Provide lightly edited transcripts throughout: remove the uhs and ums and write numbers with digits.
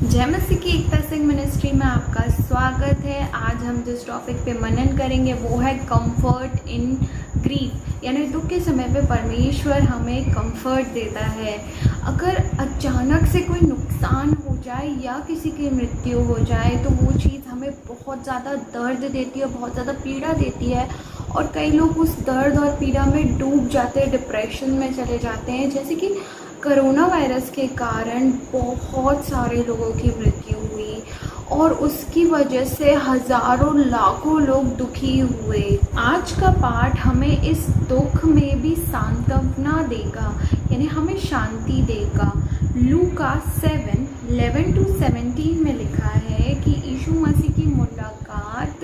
जय मसीह की एकता सिंह मिनिस्ट्री में आपका स्वागत है। आज हम जिस टॉपिक पे मनन करेंगे वो है कंफर्ट इन ग्रीफ, यानी दुख के समय पे परमेश्वर हमें कंफर्ट देता है। अगर अचानक से कोई नुकसान हो जाए या किसी की मृत्यु हो जाए तो वो चीज़ हमें बहुत ज़्यादा दर्द देती है, बहुत ज़्यादा पीड़ा देती है और कई लोग उस दर्द और पीड़ा में डूब जाते हैं, डिप्रेशन में चले जाते हैं। जैसे कि कोरोना वायरस के कारण बहुत सारे लोगों की मृत्यु हुई और उसकी वजह से हज़ारों लाखों लोग दुखी हुए। आज का पाठ हमें इस दुख में भी सांत्वना देगा, यानी हमें शांति देगा। लूका 7:11-17 में लिखा है कि यीशु मसीह की मुलाकात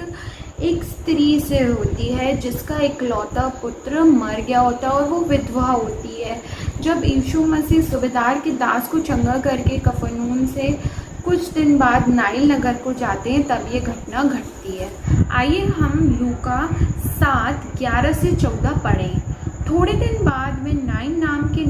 एक स्त्री से होती है जिसका इकलौता पुत्र मर गया होता है और वो विधवा होती है। जब यीशु मसीह सूबेदार के दास को चंगा करके कफरनहूम से कुछ दिन बाद नाइल नगर को जाते हैं तब ये घटना घटती है। आइए हम लूका 7:11-14 पढ़ें। थोड़े दिन बाद में नाइन नाम के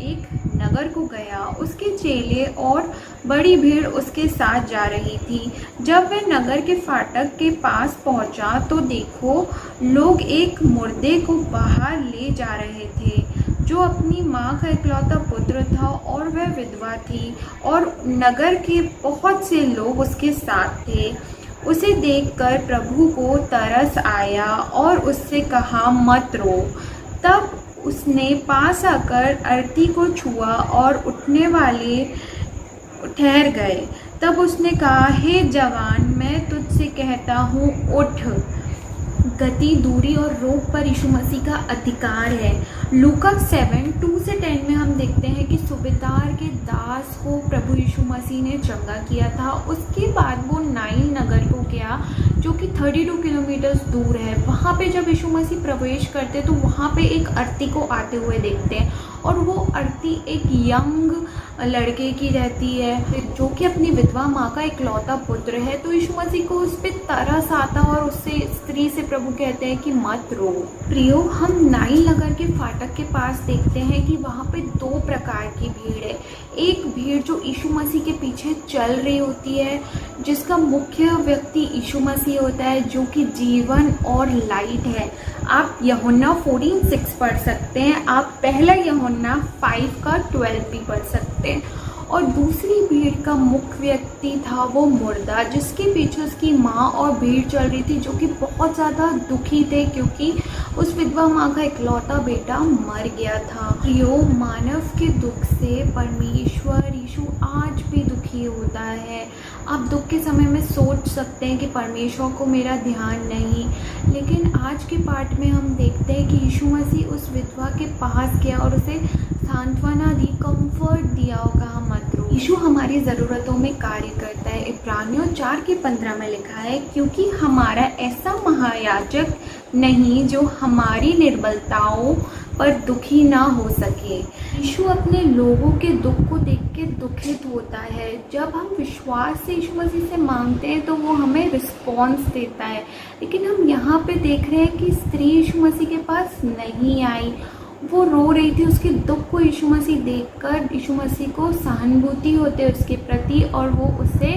एक नगर को गया। उसके चेले और बड़ी भीड़ उसके साथ जा रही थी। जब वह नगर के फाटक के पास पहुंचा तो देखो, लोग एक मुर्दे को बाहर ले जा रहे थे जो अपनी माँ का इकलौता पुत्र था और वह विधवा थी और नगर के बहुत से लोग उसके साथ थे। उसे देखकर प्रभु को तरस आया और उससे कहा, मत रो। तब उसने पास आकर अर्थी को छुआ और उठने वाले ठहर गए। तब उसने कहा, हे जवान, मैं तुझसे कहता हूँ, उठ। गति, दूरी और रोग पर यीशु मसीह का अधिकार है। लूका 7:2-10 में हम देखते हैं कि सूबेदार के दास को प्रभु यीशु मसीह ने चंगा किया था। उसके बाद वो नाइल नगर को गया जो कि 32 किलोमीटर दूर है। वहाँ पे जब यीशु मसीह प्रवेश करते तो वहाँ पे एक अर्थी को आते हुए देखते हैं और वो अर्थी एक यंग लड़के की रहती है जो कि अपनी विधवा माँ का इकलौता पुत्र है। तो यीशु मसीह को उस पर तरस आता और उससे स्त्री से प्रभु कहते हैं कि मत रो। प्रियो, हम नाइल नगर के फाटक के पास देखते हैं कि वहाँ पे दो प्रकार की भीड़ है। एक भीड़ जो यीशु मसीह के पीछे चल रही होती है, जिसका मुख्य व्यक्ति यीशु मसीह होता है जो कि जीवन और लाइट है। आप यूहन्ना 14:6 पढ़ सकते हैं। आप पहला यूहन्ना 5:12 भी पढ़ सकते हैं। और दूसरी भीड़ का मुख्य व्यक्ति था वो मुर्दा, जिसके पीछे उसकी माँ और भीड़ चल रही थी जो कि बहुत ज़्यादा दुखी थे क्योंकि उस विधवा माँ का इकलौता बेटा मर गया था। प्रियो, मानव के दुख से परमेश्वर यीशु आज भी दुखी होता है। आप दुख के समय में सोच सकते हैं कि परमेश्वर को मेरा ध्यान नहीं, लेकिन आज के पाठ में हम देखते हैं कि यीशु मसीह उस विधवा के पास गया और उसे सांत्वना दी, कंफर्ट दिया और कहा, मत रो। यीशु हमारी ज़रूरतों में कार्य करता है। इब्रानियों 4:15 में लिखा है, क्योंकि हमारा ऐसा महायाजक नहीं जो हमारी निर्बलताओं पर दुखी ना हो सके। यीशु अपने लोगों के दुख को देख के दुखित होता है। जब हम विश्वास से यीशु मसीह से मांगते हैं तो वो हमें रिस्पॉन्स देता है। लेकिन हम यहाँ पे देख रहे हैं कि स्त्री यीशु मसीह के पास नहीं आई, वो रो रही थी। उसके दुख को यीशु मसीह देखकर यीशु मसीह को सहानुभूति होते है उसके प्रति और वो उसे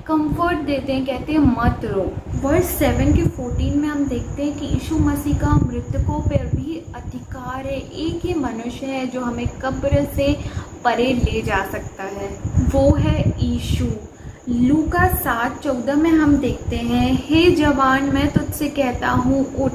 कंफर्ट देते हैं, कहते हैं मत रो। वर्स 7:14 में हम देखते हैं कि यीशु मसीह का मृतकों पर भी अधिकार है। एक ही मनुष्य है जो हमें कब्र से परे ले जा सकता है, वो है यीशु। लूका 7:14 में हम देखते हैं, हे जवान, मैं तुझसे कहता हूँ, उठ।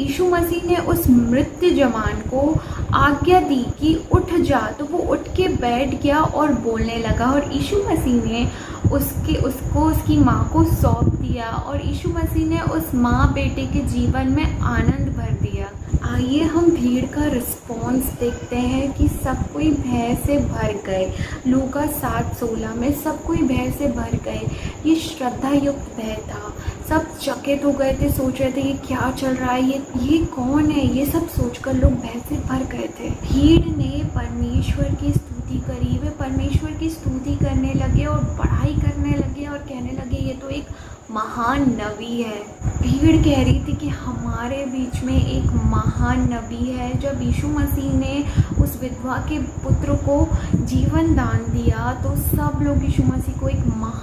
यीशु मसीह ने उस मृत जवान को आज्ञा दी कि उठ जा, तो वो उठ के बैठ गया और बोलने लगा और यीशु मसीह ने उसको उसकी माँ को सौंप दिया और यीशु मसीह ने उस माँ बेटे के जीवन में आनंद भर दिया। आइए हम भीड़ का रिस्पॉन्स देखते हैं कि सब कोई भय से भर गए। लूका 7:16 में सब कोई भय से भर गए। ये श्रद्धा युक्त भय था। सब चकित हो गए थे, सोच रहे थे ये क्या चल रहा है, ये कौन है, ये सब सोचकर लोग भय से भर गए थे। भीड़ ने परमेश्वर की स्तुति करी, वे परमेश्वर की स्तुति करने लगे और बड़ाई करने लगे और कहने लगे, ये तो एक महान नबी है। भीड़ कह रही थी कि हमारे बीच में एक महान नबी है। जब यीशु मसीह ने उस विधवा के पुत्र को जीवन दान दिया तो सब लोग यीशु मसीह को एक महान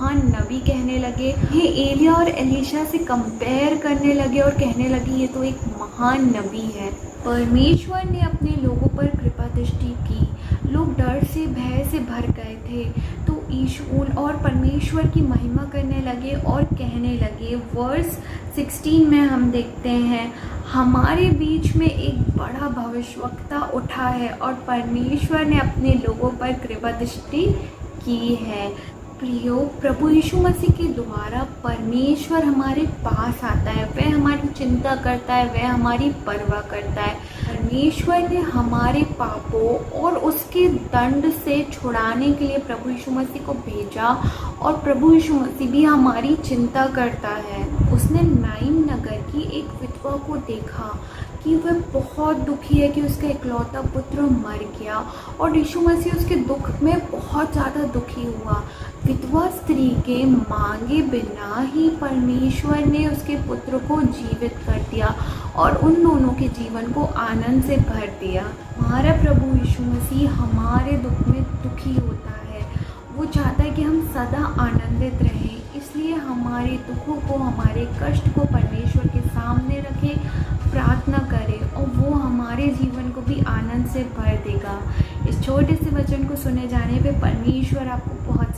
नबी कहने लगे, ये एलिया और एलीशा से कंपेयर करने लगे और कहने लगे ये तो एक महान नबी है। परमेश्वर ने अपने लोगों पर कृपा दृष्टि की। लोग डर से भय से भर गए थे, तो यीशु और परमेश्वर की महिमा करने लगे और कहने लगे। वर्स 16 में हम देखते हैं, हमारे बीच में एक बड़ा भविष्यवक्ता उठा है और परमेश्वर ने अपने लोगों पर कृपा दृष्टि की है। प्रियो, प्रभु यीशु मसीह के द्वारा परमेश्वर हमारे पास आता है, वह हमारी चिंता करता है, वह हमारी परवाह करता है। परमेश्वर ने हमारे पापों और उसके दंड से छुड़ाने के लिए प्रभु यीशु मसीह को भेजा और प्रभु यीशु मसीह भी हमारी चिंता करता है। उसने नाइन नगर की एक विधवा को देखा कि वह बहुत दुखी है कि उसका इकलौता पुत्र मर गया और यीशु मसीह उसके दुख में बहुत ज़्यादा दुखी हुआ। विधवा स्त्री के मांगे बिना ही परमेश्वर ने उसके पुत्र को जीवित कर दिया और उन दोनों के जीवन को आनंद से भर दिया। हमारा प्रभु यीशु मसीह हमारे दुख में दुखी होता है। वो चाहता है कि हम सदा आनंदित रहें, इसलिए हमारे दुखों को, हमारे कष्ट को परमेश्वर के सामने रखें, प्रार्थना करें और वो हमारे जीवन को भी आनंद से भर देगा। इस छोटे से वचन को सुने जाने पे परमेश्वर आपको बहुत